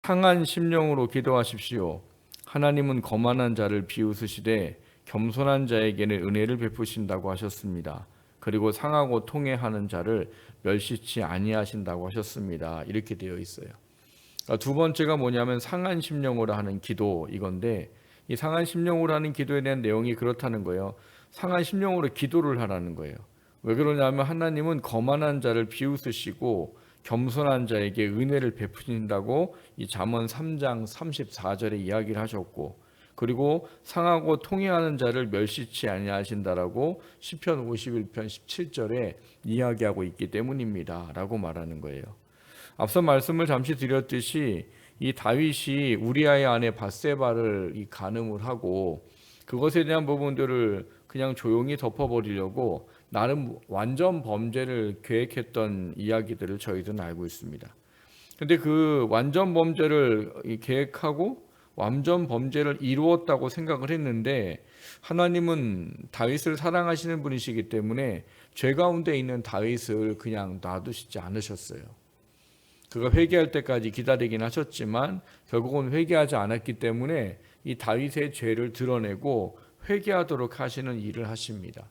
상한 심령으로 기도하십시오. 하나님은 거만한 자를 비웃으시되 겸손한 자에게는 은혜를 베푸신다고 하셨습니다. 그리고 상하고 통회하는 자를 멸시치 아니하신다고 하셨습니다. 이렇게 되어 있어요. 그러니까 두 번째가 뭐냐면 상한 심령으로 하는 기도 이건데, 이 상한 심령으로 하는 기도에 대한 내용이 그렇다는 거예요. 상한 심령으로 기도를 하라는 거예요. 왜 그러냐면 하나님은 거만한 자를 비웃으시고 겸손한 자에게 은혜를 베푸신다고 이 잠언 3장 34절에 이야기를 하셨고, 그리고 상하고 통회하는 자를 멸시치 아니하신다라고 시편 51편 17절에 이야기하고 있기 때문입니다 라고 말하는 거예요. 앞서 말씀을 잠시 드렸듯이 이 다윗이 우리아의 아내 밧세바를 이 간음을 하고 그것에 대한 부분들을 그냥 조용히 덮어버리려고 나름 완전 범죄를 계획했던 이야기들을 저희들은 알고 있습니다. 근데 그 완전 범죄를 계획하고 완전 범죄를 이루었다고 생각을 했는데, 하나님은 다윗을 사랑하시는 분이시기 때문에 죄 가운데 있는 다윗을 그냥 놔두시지 않으셨어요. 그가 회개할 때까지 기다리긴 하셨지만 결국은 회개하지 않았기 때문에 이 다윗의 죄를 드러내고 회개하도록 하시는 일을 하십니다.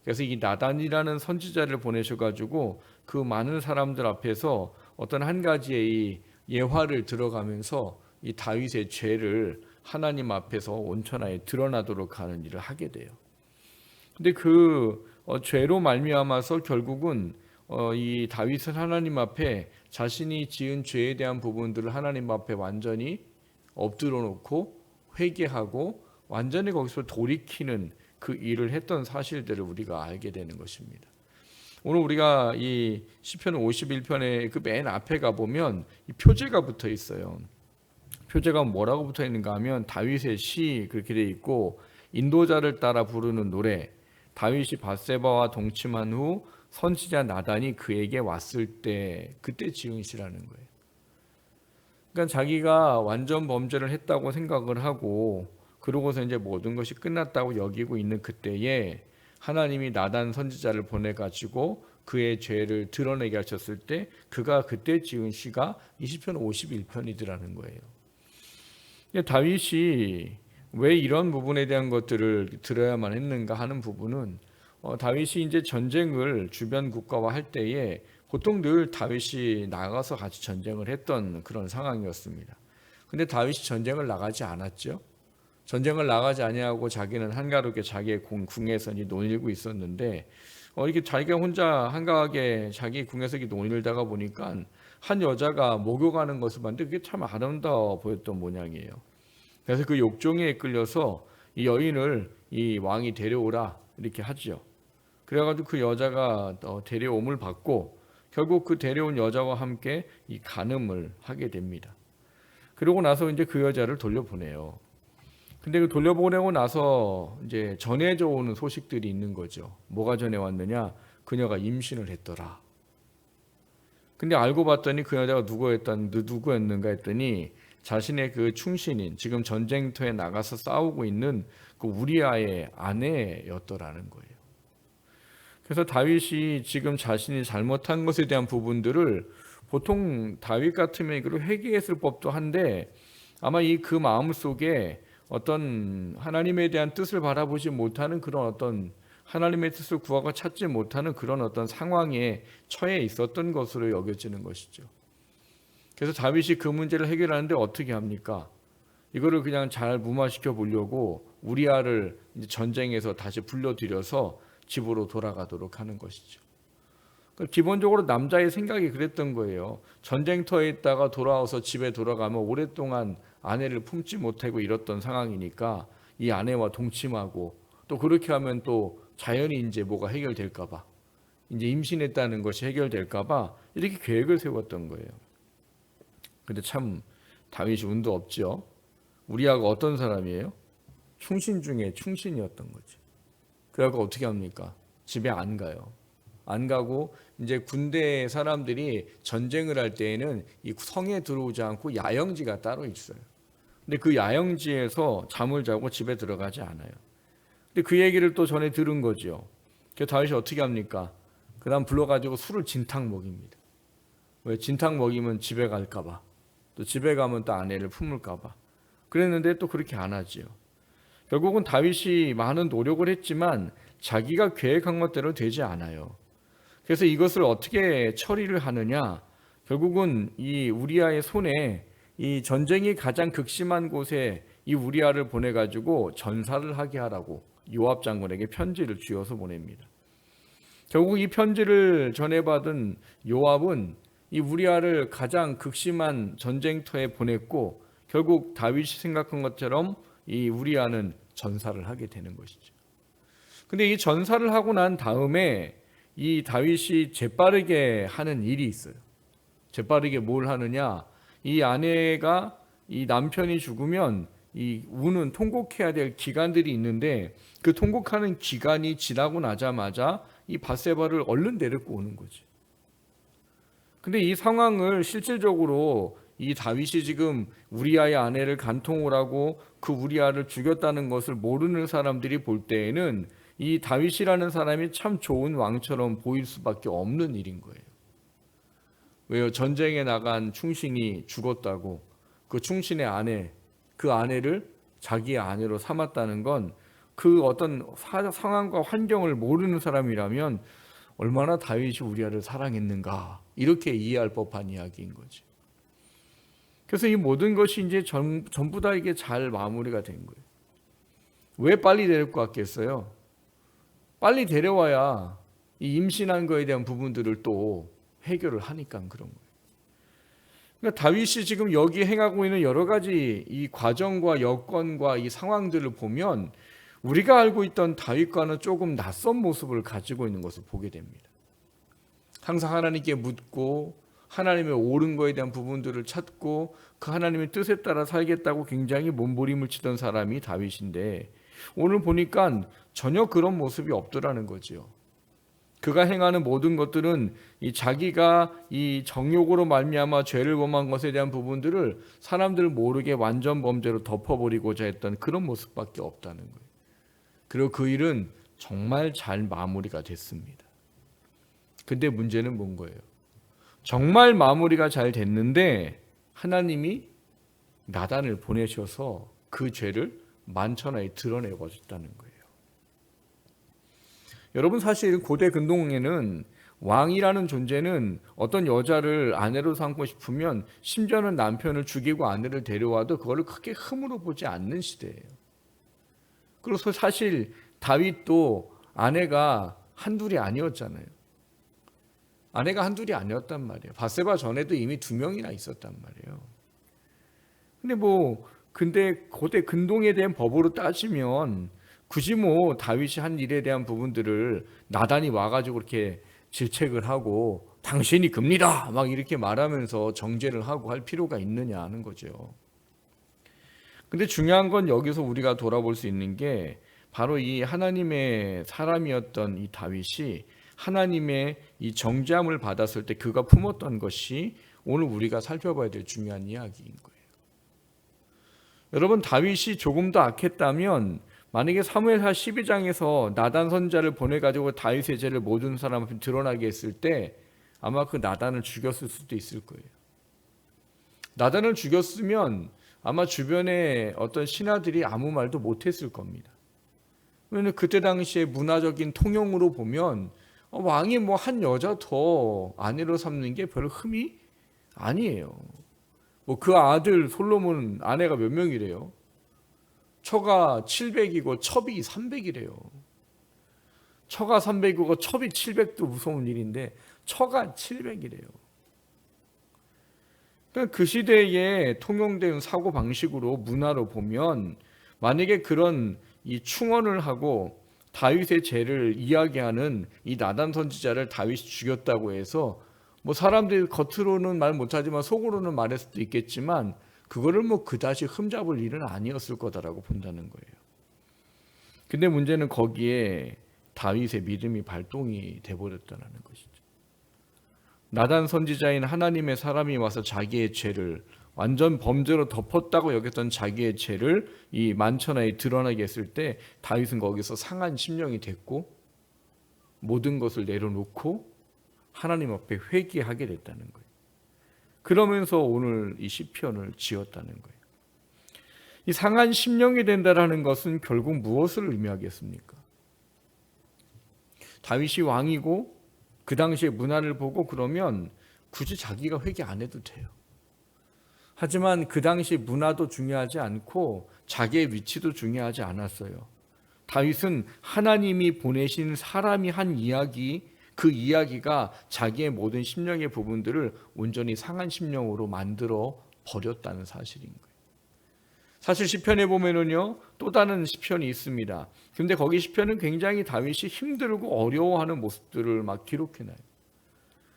그래서 이 나단이라는 선지자를 보내셔가지고 그 많은 사람들 앞에서 어떤 한 가지의 이 예화를 들어가면서 이 다윗의 죄를 하나님 앞에서 온천하에 드러나도록 하는 일을 하게 돼요. 근데 그 죄로 말미암아서 결국은 이 다윗은 하나님 앞에 자신이 지은 죄에 대한 부분들을 하나님 앞에 완전히 엎드려 놓고 회개하고 완전히 거기서 돌이키는 그 일을 했던 사실들을 우리가 알게 되는 것입니다. 오늘 우리가 이 시편 51편의 그 맨 앞에 가보면 이 표제가 붙어 있어요. 표제가 뭐라고 붙어 있는가 하면 다윗의 시 그렇게 돼 있고, 인도자를 따라 부르는 노래, 다윗이 밧세바와 동침한 후 선지자 나단이 그에게 왔을 때 그때 지은 시라는 거예요. 그러니까 자기가 완전 범죄를 했다고 생각을 하고 그러고서 이제 모든 것이 끝났다고 여기고 있는 그때에 하나님이 나단 선지자를 보내가지고 그의 죄를 드러내게 하셨을 때 그가 그때 지은 시가 20편 51편이더라는 거예요. 다윗이 왜 이런 부분에 대한 것들을 들어야만 했는가 하는 부분은 다윗이 이제 전쟁을 주변 국가와 할 때에 보통 늘 다윗이 나가서 같이 전쟁을 했던 그런 상황이었습니다. 근데 다윗이 전쟁을 나가지 않았죠. 전쟁을 나가지 아니하고 자기는 한가롭게 자기의 궁에서 논일고 있었는데, 이렇게 자기가 혼자 한가하게 자기 궁에서 논일다가 보니까 한 여자가 목욕하는 것을 봤는데 그게 참 아름다워 보였던 모양이에요. 그래서 그 욕정에 끌려서 이 여인을 이 왕이 데려오라 이렇게 하죠. 그래가지고 그 여자가 데려옴을 받고 결국 그 데려온 여자와 함께 이 간음을 하게 됩니다. 그러고 나서 이제 그 여자를 돌려보내요. 근데 그 돌려보내고 나서 이제 전해져 오는 소식들이 있는 거죠. 뭐가 전해왔느냐? 그녀가 임신을 했더라. 근데 알고 봤더니 그 여자가 누구였는가 했더니 자신의 그 충신인, 지금 전쟁터에 나가서 싸우고 있는 그 우리아의 아내였더라는 거예요. 그래서 다윗이 지금 자신이 잘못한 것에 대한 부분들을 보통 다윗 같으면 이걸 회개했을 법도 한데, 아마 이 그 마음 속에 어떤 하나님에 대한 뜻을 바라보지 못하는 그런 어떤 하나님의 뜻을 구하고 찾지 못하는 그런 어떤 상황에 처해 있었던 것으로 여겨지는 것이죠. 그래서 다윗이 그 문제를 해결하는데 어떻게 합니까? 이거를 그냥 잘 무마시켜 보려고 우리아를 이제 전쟁에서 다시 불러들여서 집으로 돌아가도록 하는 것이죠. 기본적으로 남자의 생각이 그랬던 거예요. 전쟁터에 있다가 돌아와서 집에 돌아가면 오랫동안 아내를 품지 못하고 이랬던 상황이니까 이 아내와 동침하고, 또 그렇게 하면 또 자연히 이제 뭐가 해결될까 봐, 이제 임신했다는 것이 해결될까 봐 이렇게 계획을 세웠던 거예요. 근데 참 다윗이 운도 없죠. 우리아가 어떤 사람이에요? 충신 중에 충신이었던 거죠. 그래서 어떻게 합니까? 집에 안 가요. 안 가고 이제 군대 사람들이 전쟁을 할 때에는 이 성에 들어오지 않고 야영지가 따로 있어요. 근데 그 야영지에서 잠을 자고 집에 들어가지 않아요. 근데 그 얘기를 또 전에 들은 거죠. 그래서 다윗이 어떻게 합니까? 그 다음 불러가지고 술을 진탕 먹입니다. 왜? 진탕 먹이면 집에 갈까 봐. 또 집에 가면 또 아내를 품을까 봐. 그랬는데 또 그렇게 안 하지요. 결국은 다윗이 많은 노력을 했지만 자기가 계획한 것대로 되지 않아요. 그래서 이것을 어떻게 처리를 하느냐? 결국은 이 우리아의 손에 이 전쟁이 가장 극심한 곳에 이 우리아를 보내가지고 전사를 하게 하라고 요압 장군에게 편지를 쥐어서 보냅니다. 결국 이 편지를 전해받은 요압은 이 우리아를 가장 극심한 전쟁터에 보냈고 결국 다윗이 생각한 것처럼 이 우리아는 전사를 하게 되는 것이죠. 근데 이 전사를 하고 난 다음에 이 다윗이 재빠르게 하는 일이 있어요. 재빠르게 뭘 하느냐? 이 아내가 이 남편이 죽으면 이 우는 통곡해야 될 기간들이 있는데 그 통곡하는 기간이 지나고 나자마자 이 밧세바를 얼른 데리고 오는 거지. 근데 이 상황을 실질적으로 이 다윗이 지금 우리아의 아내를 간통을 하고 그 우리아를 죽였다는 것을 모르는 사람들이 볼 때에는 이 다윗이라는 사람이 참 좋은 왕처럼 보일 수밖에 없는 일인 거예요. 왜요? 전쟁에 나간 충신이 죽었다고 그 충신의 아내, 그 아내를 자기의 아내로 삼았다는 건 그 어떤 상황과 환경을 모르는 사람이라면 얼마나 다윗이 우리아를 사랑했는가 이렇게 이해할 법한 이야기인 거지. 그래서 이 모든 것이 이제 전부 다 이게 잘 마무리가 된 거예요. 왜 빨리 데리고 왔겠어요? 빨리 데려와야 이 임신한 거에 대한 부분들을 또 해결을 하니까 그런 거예요. 그러니까 다윗이 지금 여기 행하고 있는 여러 가지 이 과정과 여건과 이 상황들을 보면 우리가 알고 있던 다윗과는 조금 낯선 모습을 가지고 있는 것을 보게 됩니다. 항상 하나님께 묻고 하나님의 옳은 거에 대한 부분들을 찾고 그 하나님의 뜻에 따라 살겠다고 굉장히 몸부림을 치던 사람이 다윗인데 오늘 보니까 전혀 그런 모습이 없더라는 거지요. 그가 행하는 모든 것들은 이 자기가 이 정욕으로 말미암아 죄를 범한 것에 대한 부분들을 사람들 모르게 완전 범죄로 덮어버리고자 했던 그런 모습밖에 없다는 거예요. 그리고 그 일은 정말 잘 마무리가 됐습니다. 근데 문제는 뭔 거예요? 정말 마무리가 잘 됐는데 하나님이 나단을 보내셔서 그 죄를 만천하에 드러내 버렸다는 거예요. 여러분 사실 고대 근동에는 왕이라는 존재는 어떤 여자를 아내로 삼고 싶으면 심지어는 남편을 죽이고 아내를 데려와도 그걸 크게 흠으로 보지 않는 시대예요. 그래서 사실 다윗도 아내가 한둘이 아니었잖아요. 아내가 한둘이 아니었단 말이에요. 밧세바 전에도 이미 2명이나 있었단 말이에요. 근데 고대 근동에 대한 법으로 따지면 굳이 다윗이 한 일에 대한 부분들을 나단이 와가지고 이렇게 질책을 하고 당신이 급니다 막 이렇게 말하면서 정죄를 하고 할 필요가 있느냐 하는 거죠. 근데 중요한 건 여기서 우리가 돌아볼 수 있는 게 바로 이 하나님의 사람이었던 이 다윗이 하나님의 이 정죄함을 받았을 때 그가 품었던 것이 오늘 우리가 살펴봐야 될 중요한 이야기인 거예요. 여러분 다윗이 조금 더 악했다면 만약에 사무엘하 12장에서 나단 선지자를 보내가지고 다윗의 죄를 모든 사람 앞에 드러나게 했을 때 아마 그 나단을 죽였을 수도 있을 거예요. 나단을 죽였으면 아마 주변에 어떤 신하들이 아무 말도 못했을 겁니다. 왜냐하면 그때 당시에 문화적인 통용으로 보면 왕이 한 여자 더 아내로 삼는 게 별 흠이 아니에요. 그 아들 솔로몬은 아내가 몇 명이래요? 처가 700이고 첩이 300이래요. 처가 300이고 첩이 700도 무서운 일인데 처가 700이래요. 그러니까 그 시대에 통용된 사고 방식으로 문화로 보면 만약에 그런 이 충언을 하고 다윗의 죄를 이야기하는 이 나단 선지자를 다윗이 죽였다고 해서 사람들이 겉으로는 말 못하지만 속으로는 말할 수도 있겠지만 그거를 그다지 흠잡을 일은 아니었을 거다라고 본다는 거예요. 근데 문제는 거기에 다윗의 믿음이 발동이 돼버렸다는 것이죠. 나단 선지자인 하나님의 사람이 와서 자기의 죄를 완전 범죄로 덮었다고 여겼던 자기의 죄를 이 만천하에 드러나게 했을 때 다윗은 거기서 상한 심령이 됐고 모든 것을 내려놓고 하나님 앞에 회개하게 됐다는 거예요. 그러면서 오늘 이 시편을 지었다는 거예요. 이 상한 심령이 된다라는 것은 결국 무엇을 의미하겠습니까? 다윗이 왕이고 그 당시의 문화를 보고 그러면 굳이 자기가 회개 안 해도 돼요. 하지만 그 당시 문화도 중요하지 않고 자기의 위치도 중요하지 않았어요. 다윗은 하나님이 보내신 사람이 한 이야기, 그 이야기가 자기의 모든 심령의 부분들을 온전히 상한 심령으로 만들어 버렸다는 사실인 거예요. 사실 시편에 보면은요, 또 다른 시편이 있습니다. 근데 거기 시편은 굉장히 다윗이 힘들고 어려워하는 모습들을 막 기록해놔요.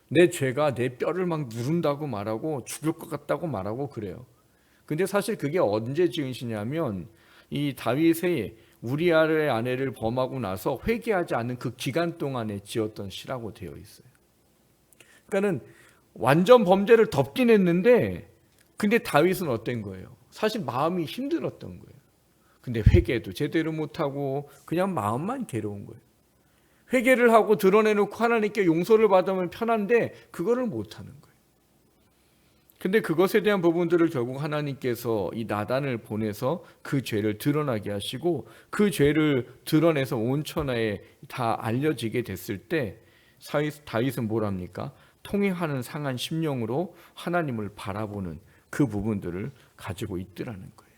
내 죄가 내 뼈를 막 누른다고 말하고 죽을 것 같다고 말하고 그래요. 근데 사실 그게 언제 지은 시냐면 이 다윗의 우리아의 아내를 범하고 나서 회개하지 않은 그 기간 동안에 지었던 시라고 되어 있어요. 그러니까는 완전 범죄를 덮긴 했는데 근데 다윗은 어떤 거예요? 사실 마음이 힘들었던 거예요. 근데 회개도 제대로 못하고 그냥 마음만 괴로운 거예요. 회개를 하고 드러내놓고 하나님께 용서를 받으면 편한데 그거를 못하는 거예요. 근데 그것에 대한 부분들을 결국 하나님께서 이 나단을 보내서 그 죄를 드러나게 하시고 그 죄를 드러내서 온 천하에 다 알려지게 됐을 때 다윗은 뭘 합니까? 통회하는 상한 심령으로 하나님을 바라보는 그 부분들을 가지고 있더라는 거예요.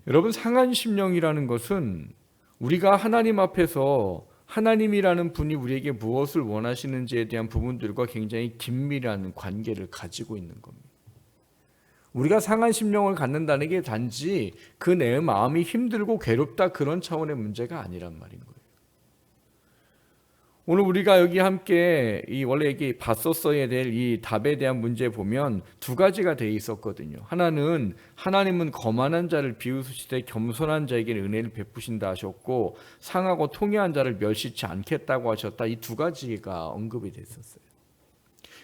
여러분, 상한 심령이라는 것은 우리가 하나님 앞에서 하나님이라는 분이 우리에게 무엇을 원하시는지에 대한 부분들과 굉장히 긴밀한 관계를 가지고 있는 겁니다. 우리가 상한 심령을 갖는다는 게 단지 그 내 마음이 힘들고 괴롭다 그런 차원의 문제가 아니란 말인 거예요. 오늘 우리가 여기 함께 원래 여기 봤었어야 될 이 답에 대한 문제 보면 두 가지가 되어 있었거든요. 하나는 하나님은 거만한 자를 비웃으시되 겸손한 자에게 은혜를 베푸신다 하셨고, 상하고 통회한 자를 멸시치 않겠다고 하셨다. 이 두 가지가 언급이 됐었어요.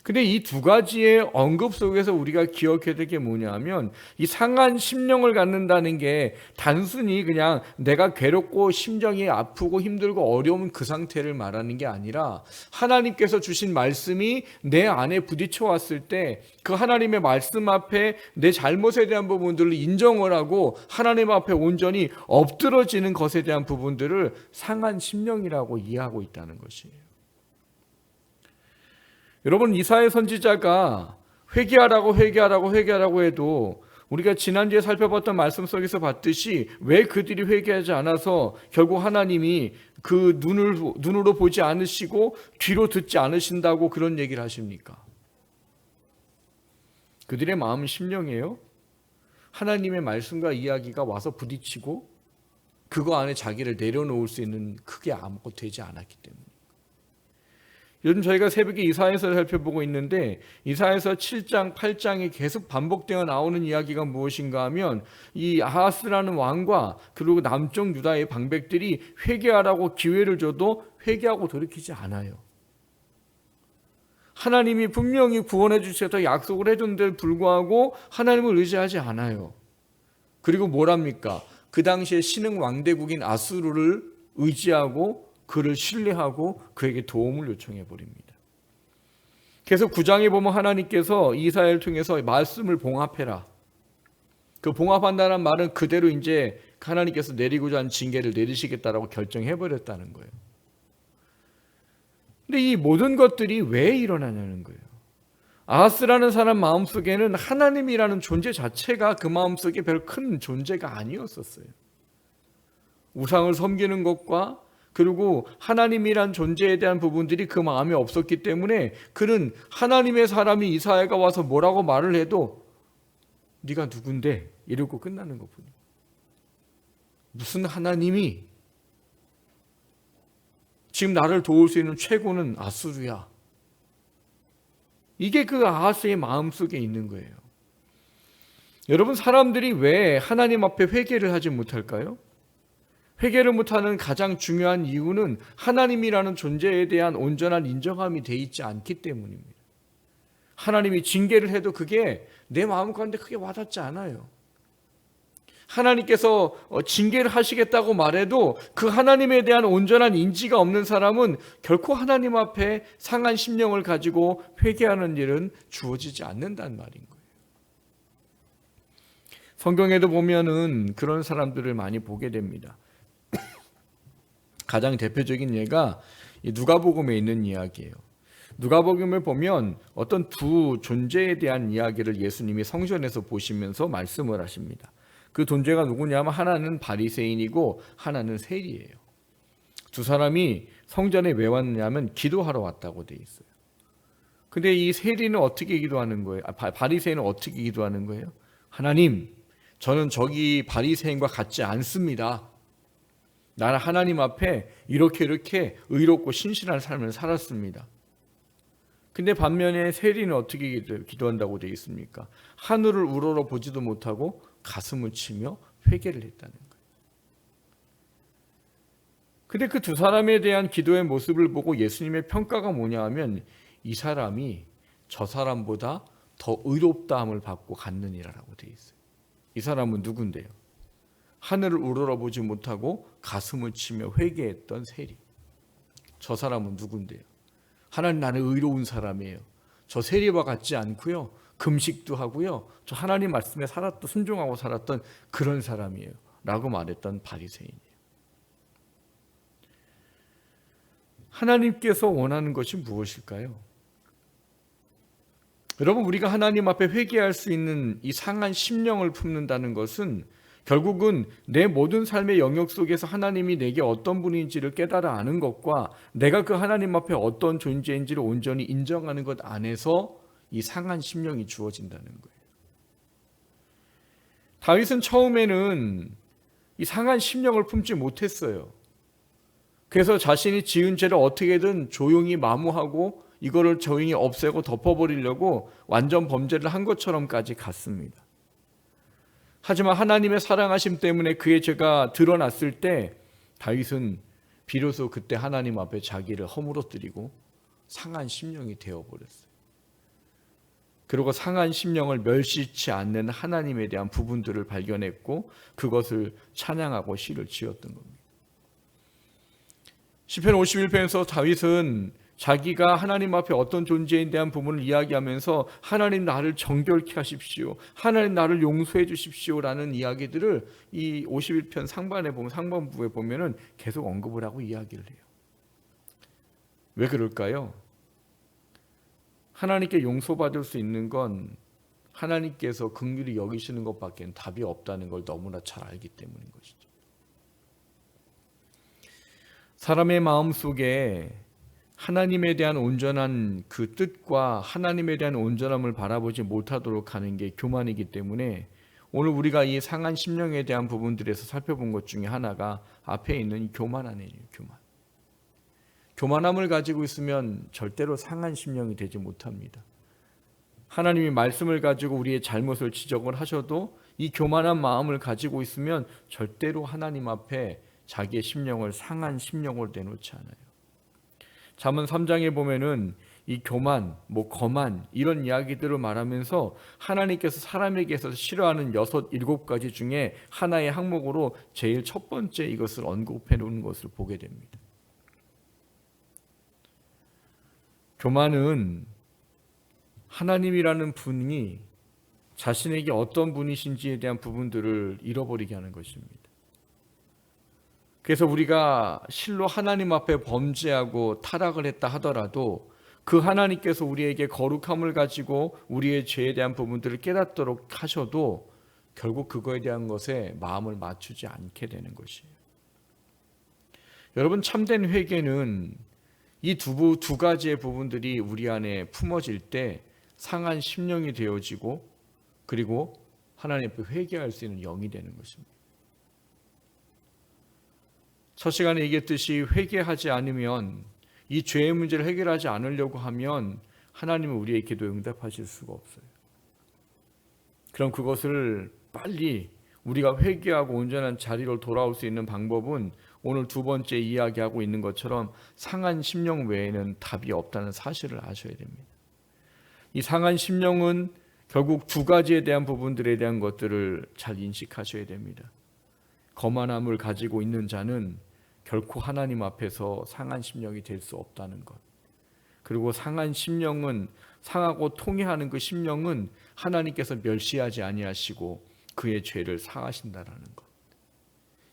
근데 이 두 가지의 언급 속에서 우리가 기억해야 될 게 뭐냐면 이 상한 심령을 갖는다는 게 단순히 그냥 내가 괴롭고 심정이 아프고 힘들고 어려운 그 상태를 말하는 게 아니라 하나님께서 주신 말씀이 내 안에 부딪혀 왔을 때 그 하나님의 말씀 앞에 내 잘못에 대한 부분들을 인정을 하고 하나님 앞에 온전히 엎드러지는 것에 대한 부분들을 상한 심령이라고 이해하고 있다는 것이에요. 여러분, 이사야 선지자가 회개하라고 해도 우리가 지난주에 살펴봤던 말씀 속에서 봤듯이 왜 그들이 회개하지 않아서 결국 하나님이 그 눈으로 보지 않으시고 귀로 듣지 않으신다고 그런 얘기를 하십니까? 그들의 마음은 심령이에요. 하나님의 말씀과 이야기가 와서 부딪히고 그거 안에 자기를 내려놓을 수 있는 크게 아무것도 되지 않았기 때문에. 요즘 저희가 새벽에 이사야서를 살펴보고 있는데 이사야서 7장, 8장에 계속 반복되어 나오는 이야기가 무엇인가 하면 이 아하스라는 왕과 그리고 남쪽 유다의 방백들이 회개하라고 기회를 줘도 회개하고 돌이키지 않아요. 하나님이 분명히 구원해 주셔서 약속을 해준데도 불구하고 하나님을 의지하지 않아요. 그리고 뭐랍니까? 그 당시에 신흥 왕대국인 아수르를 의지하고 그를 신뢰하고 그에게 도움을 요청해 버립니다. 그래서 9장에 보면 하나님께서 이사야를 통해서 말씀을 봉합해라. 그 봉합한다는 말은 그대로 이제 하나님께서 내리고자 하는 징계를 내리시겠다라고 결정해 버렸다는 거예요. 근데 이 모든 것들이 왜 일어나냐는 거예요. 아하스라는 사람 마음속에는 하나님이라는 존재 자체가 그 마음속에 별 큰 존재가 아니었었어요. 우상을 섬기는 것과 그리고 하나님이란 존재에 대한 부분들이 그 마음에 없었기 때문에 그는 하나님의 사람이 이사야가 와서 뭐라고 말을 해도 네가 누군데? 이러고 끝나는 것뿐이에요. 무슨 하나님이 지금 나를 도울 수 있는 최고는 아수르야. 이게 그 아하스의 마음속에 있는 거예요. 여러분, 사람들이 왜 하나님 앞에 회개를 하지 못할까요? 회개를 못하는 가장 중요한 이유는 하나님이라는 존재에 대한 온전한 인정함이 돼 있지 않기 때문입니다. 하나님이 징계를 해도 그게 내 마음 가운데 크게 와닿지 않아요. 하나님께서 징계를 하시겠다고 말해도 그 하나님에 대한 온전한 인지가 없는 사람은 결코 하나님 앞에 상한 심령을 가지고 회개하는 일은 주어지지 않는다는 말인 거예요. 성경에도 보면은 그런 사람들을 많이 보게 됩니다. 가장 대표적인 예가 누가복음에 있는 이야기예요. 누가복음을 보면 어떤 두 존재에 대한 이야기를 예수님이 성전에서 보시면서 말씀을 하십니다. 그 존재가 누구냐면 하나는 바리새인이고 하나는 세리예요. 두 사람이 성전에 왜 왔냐면 기도하러 왔다고 돼 있어요. 근데 이 세리는 어떻게 기도하는 거예요? 바리새인은 어떻게 기도하는 거예요? 하나님, 저는 저기 바리새인과 같지 않습니다. 나는 하나님 앞에 이렇게 의롭고 신실한 삶을 살았습니다. 근데 반면에 세리는 어떻게 기도한다고 되어 있습니까? 하늘을 우러러 보지도 못하고 가슴을 치며 회개를 했다는 거예요. 근데 그 두 사람에 대한 기도의 모습을 보고 예수님의 평가가 뭐냐 하면 이 사람이 저 사람보다 더 의롭다함을 받고 갔느니라라고 되어 있어요. 이 사람은 누군데요? 하늘을 우러러보지 못하고 가슴을 치며 회개했던 세리. 저 사람은 누군데요? 하나님, 나는 의로운 사람이에요. 저 세리와 같지 않고요. 금식도 하고요. 저 하나님 말씀에 순종하고 살았던 그런 사람이에요. 라고 말했던 바리새인이에요. 하나님께서 원하는 것이 무엇일까요? 여러분, 우리가 하나님 앞에 회개할 수 있는 이 상한 심령을 품는다는 것은 결국은 내 모든 삶의 영역 속에서 하나님이 내게 어떤 분인지를 깨달아 아는 것과 내가 그 하나님 앞에 어떤 존재인지를 온전히 인정하는 것 안에서 이 상한 심령이 주어진다는 거예요. 다윗은 처음에는 이 상한 심령을 품지 못했어요. 그래서 자신이 지은 죄를 어떻게든 조용히 마무하고 이거를 조용히 없애고 덮어버리려고 완전 범죄를 한 것처럼까지 갔습니다. 하지만 하나님의 사랑하심 때문에 그의 죄가 드러났을 때 다윗은 비로소 그때 하나님 앞에 자기를 허물어뜨리고 상한 심령이 되어버렸어요. 그리고 상한 심령을 멸시치 않는 하나님에 대한 부분들을 발견했고 그것을 찬양하고 시를 지었던 겁니다. 시편 51편에서 다윗은 자기가 하나님 앞에 어떤 존재에 대한 부분을 이야기하면서 하나님 나를 정결케 하십시오. 하나님 나를 용서해 주십시오. 라는 이야기들을 이 51편 상반부에 보면은 계속 언급을 하고 이야기를 해요. 왜 그럴까요? 하나님께 용서받을 수 있는 건 하나님께서 긍휼히 여기시는 것밖에 답이 없다는 걸 너무나 잘 알기 때문인 것이죠. 사람의 마음속에 하나님에 대한 온전한 그 뜻과 하나님에 대한 온전함을 바라보지 못하도록 하는 게 교만이기 때문에 오늘 우리가 이 상한 심령에 대한 부분들에서 살펴본 것 중에 하나가 앞에 있는 교만함이에요. 교만함을 가지고 있으면 절대로 상한 심령이 되지 못합니다. 하나님이 말씀을 가지고 우리의 잘못을 지적을 하셔도 이 교만한 마음을 가지고 있으면 절대로 하나님 앞에 자기의 심령을 상한 심령으로 내놓지 않아요. 잠언 3장에 보면은 이 교만, 거만 이런 이야기들을 말하면서 하나님께서 사람에게서 싫어하는 7가지 중에 하나의 항목으로 제일 첫 번째 이것을 언급해 놓은 것을 보게 됩니다. 교만은 하나님이라는 분이 자신에게 어떤 분이신지에 대한 부분들을 잃어버리게 하는 것입니다. 그래서 우리가 실로 하나님 앞에 범죄하고 타락을 했다 하더라도 그 하나님께서 우리에게 거룩함을 가지고 우리의 죄에 대한 부분들을 깨닫도록 하셔도 결국 그거에 대한 것에 마음을 맞추지 않게 되는 것이에요. 여러분, 참된 회개는 이 두 가지의 부분들이 우리 안에 품어질 때 상한 심령이 되어지고 그리고 하나님 앞에 회개할 수 있는 영이 되는 것입니다. 첫 시간에 얘기했듯이 회개하지 않으면 이 죄의 문제를 해결하지 않으려고 하면 하나님은 우리의 기도에 응답하실 수가 없어요. 그럼 그것을 빨리 우리가 회개하고 온전한 자리로 돌아올 수 있는 방법은 오늘 두 번째 이야기하고 있는 것처럼 상한 심령 외에는 답이 없다는 사실을 아셔야 됩니다. 이 상한 심령은 결국 두 가지에 대한 부분들에 대한 것들을 잘 인식하셔야 됩니다. 거만함을 가지고 있는 자는 결코 하나님 앞에서 상한 심령이 될 수 없다는 것. 그리고 상한 심령은, 상하고 통해하는 그 심령은 하나님께서 멸시하지 아니하시고 그의 죄를 사하신다라는 것.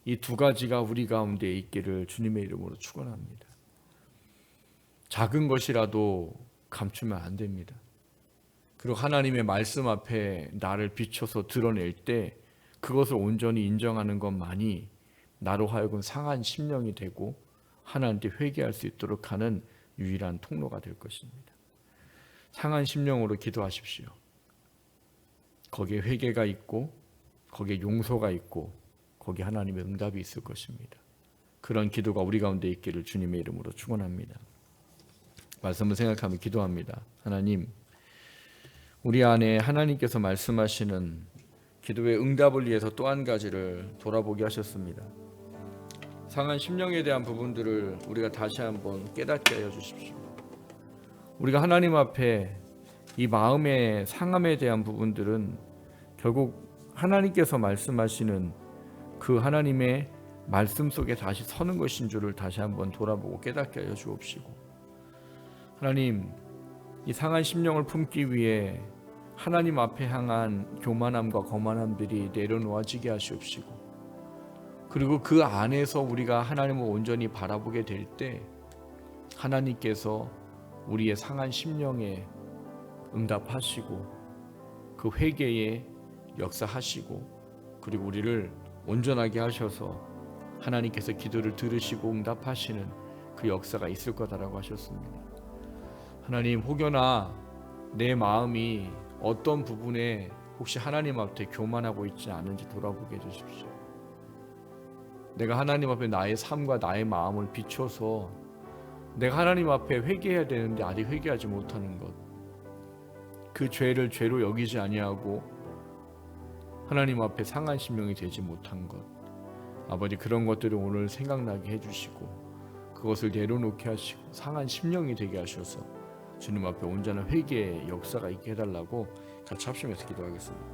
이 두 가지가 우리 가운데 있기를 주님의 이름으로 축원합니다. 작은 것이라도 감추면 안 됩니다. 그리고 하나님의 말씀 앞에 나를 비춰서 드러낼 때 그것을 온전히 인정하는 것만이 나로 하여금 상한 심령이 되고 하나님께 회개할 수 있도록 하는 유일한 통로가 될 것입니다. 상한 심령으로 기도하십시오. 거기에 회개가 있고 거기에 용서가 있고 거기에 하나님의 응답이 있을 것입니다. 그런 기도가 우리 가운데 있기를 주님의 이름으로 축원합니다. 말씀을 생각하며 기도합니다. 하나님, 우리 안에 하나님께서 말씀하시는 기도의 응답을 위해서 또 한 가지를 돌아보게 하셨습니다. 상한 심령에 대한 부분들을 우리가 다시 한번 깨닫게 하여 주십시오. 우리가 하나님 앞에 이 마음의 상함에 대한 부분들은 결국 하나님께서 말씀하시는 그 하나님의 말씀 속에 다시 서는 것인 줄을 다시 한번 돌아보고 깨닫게 하여 주옵시고, 하나님, 이 상한 심령을 품기 위해 하나님 앞에 향한 교만함과 거만함들이 내려놓아지게 하시옵시고, 그리고 그 안에서 우리가 하나님을 온전히 바라보게 될 때 하나님께서 우리의 상한 심령에 응답하시고 그 회개에 역사하시고 그리고 우리를 온전하게 하셔서 하나님께서 기도를 들으시고 응답하시는 그 역사가 있을 거다라고 하셨습니다. 하나님, 혹여나 내 마음이 어떤 부분에 혹시 하나님 앞에 교만하고 있지 않은지 돌아보게 해주십시오. 내가 하나님 앞에 나의 삶과 나의 마음을 비춰서 내가 하나님 앞에 회개해야 되는데 아직 회개하지 못하는 것, 그 죄를 죄로 여기지 아니하고 하나님 앞에 상한 심령이 되지 못한 것, 아버지, 그런 것들을 오늘 생각나게 해주시고 그것을 내려놓게 하시고 상한 심령이 되게 하셔서 주님 앞에 온전한 회개의 역사가 있게 해달라고 같이 합심해서 기도하겠습니다.